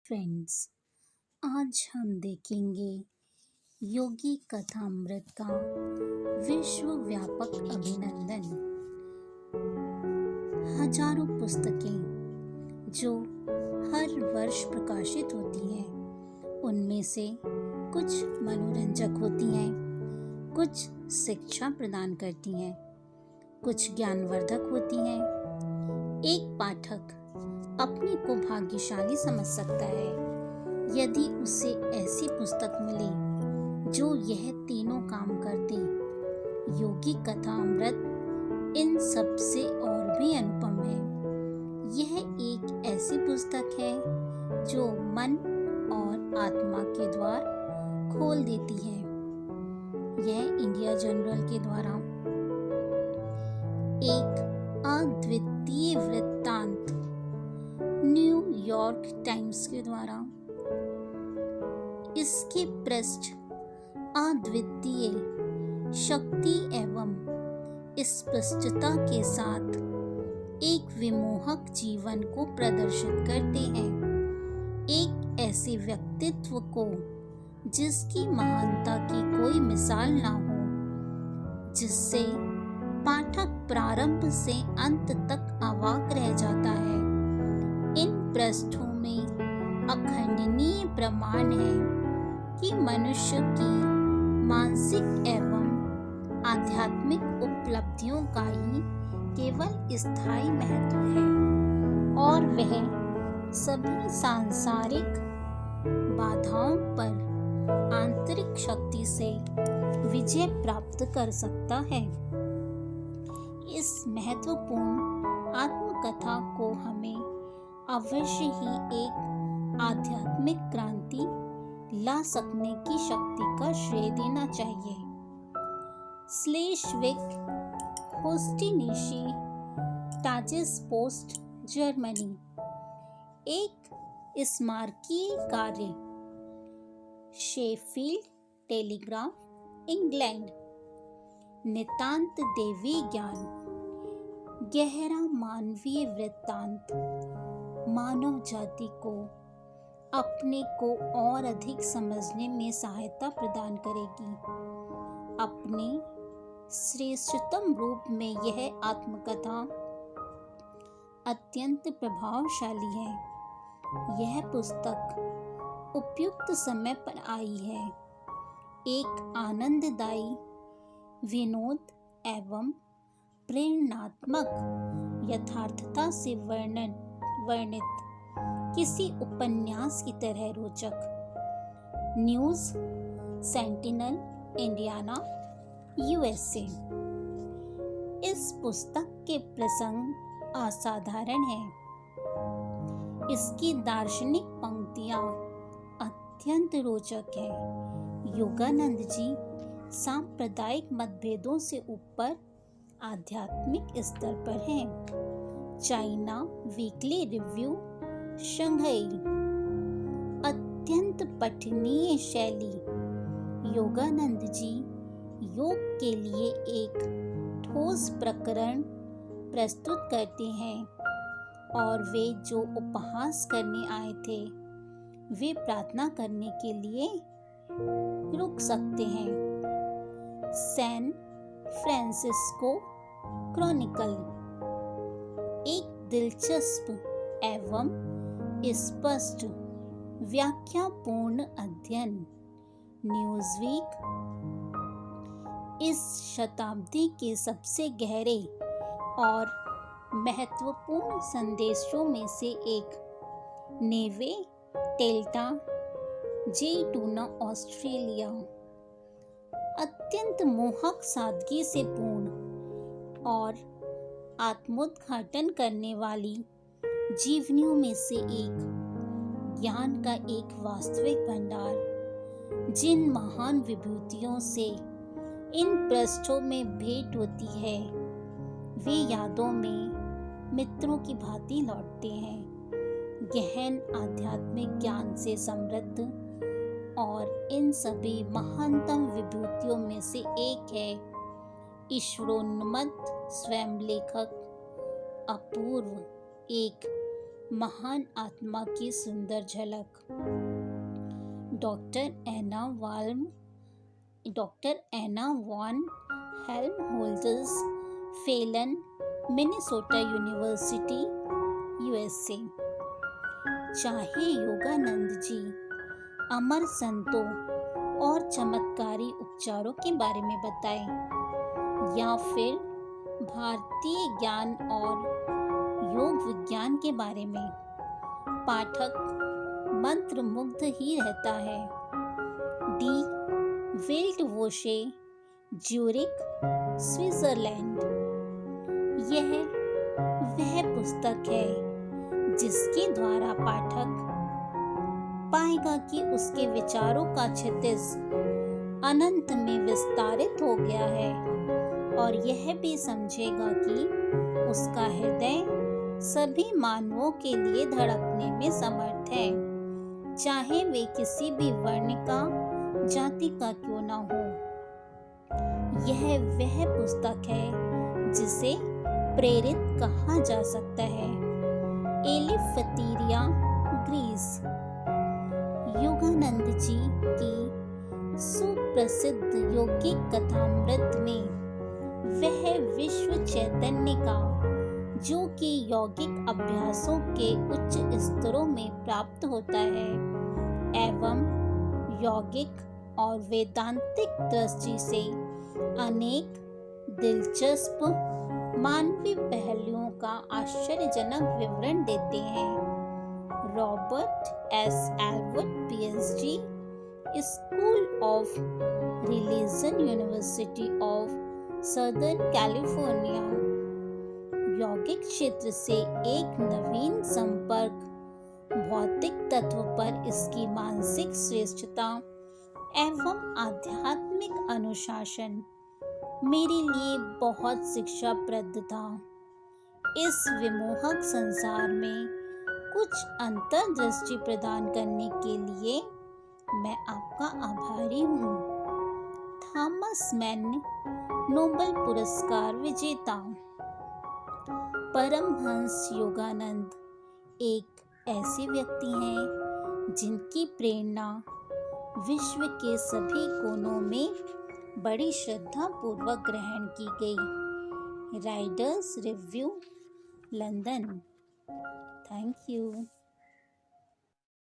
Friends, आज हम देखेंगे योगी कथामृत का विश्वव्यापक अभिनंदन। हजारों पुस्तकें जो हर वर्ष प्रकाशित होती हैं, उनमें से कुछ मनोरंजक होती हैं, कुछ शिक्षा प्रदान करती हैं, कुछ ज्ञानवर्धक होती हैं। एक पाठक अपने को भाग्यशाली समझ सकता है यदि उसे ऐसी पुस्तक मिले जो यह तीनों काम कर दे। योगी कथामृत इन सब से और भी अनुपम है। यह एक ऐसी पुस्तक है जो मन और आत्मा के द्वार खोल देती है। यह इंडिया जनरल के द्वारा एक अद्वितीय वृत्तांत, न्यूयॉर्क टाइम्स के द्वारा इसके पृष्ठ अद्वितीय शक्ति एवं स्पष्टता के साथ एक विमोहक जीवन को प्रदर्शित करते हैं। एक ऐसे व्यक्तित्व को जिसकी महानता की कोई मिसाल ना हो, जिससे पाठक प्रारंभ से अंत तक अवाक रह जाता है। इन पृष्ठों में अखंडनीय प्रमाण है कि मनुष्य की मानसिक एवं आध्यात्मिक उपलब्धियों का ही केवल स्थायी महत्व है और वह सभी सांसारिक बाधाओं पर आंतरिक शक्ति से विजय प्राप्त कर सकता है। इस महत्वपूर्ण आत्मकथा को हमें अवश्य ही एक आध्यात्मिक क्रांति ला सकने की शक्ति का श्रेय देना चाहिए। स्लेशविक होस्टिनिशी टाजेसपोस्ट जर्मनी। एक स्मारकीय कार्य। Sheffield telegraph England. नितांत देवी ज्ञान। गहरा मानवीय वृत्तांत मानव जाति को अपने को और अधिक समझने में सहायता प्रदान करेगी। अपने श्रेष्ठतम रूप में यह आत्मकथा अत्यंत प्रभावशाली है। यह पुस्तक उपयुक्त समय पर आई है। एक आनंददायी, विनोद एवं प्रेरणात्मक यथार्थता से वर्णित किसी उपन्यास की तरह रोचक। News sentinel, Indiana, USA. इस पुस्तक के प्रसंग असाधारण हैं। इसकी दार्शनिक पंक्तियां अत्यंत रोचक हैं। योगानंद जी सांप्रदायिक मतभेदों से ऊपर आध्यात्मिक स्तर पर हैं। China weekly review, Shanghai. अत्यंत पठनीय शैली। योगानंद जी योग के लिए एक ठोस प्रकरण प्रस्तुत करते हैं और वे जो उपहास करने आए थे, वे प्रार्थना करने के लिए रुक सकते हैं। San Francisco Chronicle. एक दिलचस्प एवं स्पष्ट व्याख्यापूर्ण अध्ययन। न्यूज़वीक। इस शताब्दी के सबसे गहरे और महत्वपूर्ण संदेशों में से एक। नेवे टेल्टा, जे टूना, ऑस्ट्रेलिया। अत्यंत मोहक सादगी से पूर्ण और आत्मोद्घाटन करने वाली जीवनियों में से एक। ज्ञान का एक वास्तविक भंडार। जिन महान विभूतियों से इन पृष्ठों में भेंट होती है, वे यादों में मित्रों की भांति लौटते हैं। गहन आध्यात्मिक ज्ञान से समृद्ध और इन सभी महानतम विभूतियों में से एक है ईश्वरोन्मत्त स्वयं लेखक, अपूर्व, एक महान आत्मा की सुंदर झलक। Doctor Anna von Helmholtz, Phelan, Minnesota university, USA. चाहे योगानंद जी अमर संतों और चमत्कारी उपचारों के बारे में बताएं, या फिर भारतीय ज्ञान और योग विज्ञान के बारे में, पाठक मंत्रमुग्ध ही रहता है। डी विल्डवोशे, ज्यूरिक, स्विट्जरलैंड। यह वह पुस्तक है जिसके द्वारा पाठक पाएगा कि उसके विचारों का क्षितिज अनंत में विस्तारित हो गया है, और यह भी समझेगा कि उसका हृदय सभी मानवों के लिए धड़कने में समर्थ है, चाहे वे किसी भी वर्ण का, जाति का क्यों न हो। यह वह पुस्तक है जिसे प्रेरित कहा जा सकता है। एलिफथीरिया, ग्रीस। योगानंद जी की सुप्रसिद्ध यौगिक कथामृत में वह विश्व चैतन्य का, जो कि यौगिक अभ्यासों के उच्च स्तरों में प्राप्त होता है, एवं यौगिक और वेदांतिक दृष्टि से अनेक दिलचस्प मानवीय पहलुओं का आश्चर्यजनक विवरण देते हैं। Robert S Elwood, PhD, school of religion, university of southern California. यौगिक क्षेत्र से एक नवीन संपर्क, भौतिक तत्व पर इसकी मानसिक श्रेष्ठता एवं आध्यात्मिक अनुशासन मेरे लिए बहुत शिक्षाप्रद था। इस विमोहक संसार में कुछ अंतर्दृष्टि प्रदान करने के लिए मैं आपका आभारी हूँ। थॉमस मैन, नोबेल पुरस्कार विजेता। परमहंस योगानंद एक ऐसे व्यक्ति हैं जिनकी प्रेरणा विश्व के सभी कोनों में बड़ी श्रद्धा पूर्वक ग्रहण की गई। Riders review, London. Thank you.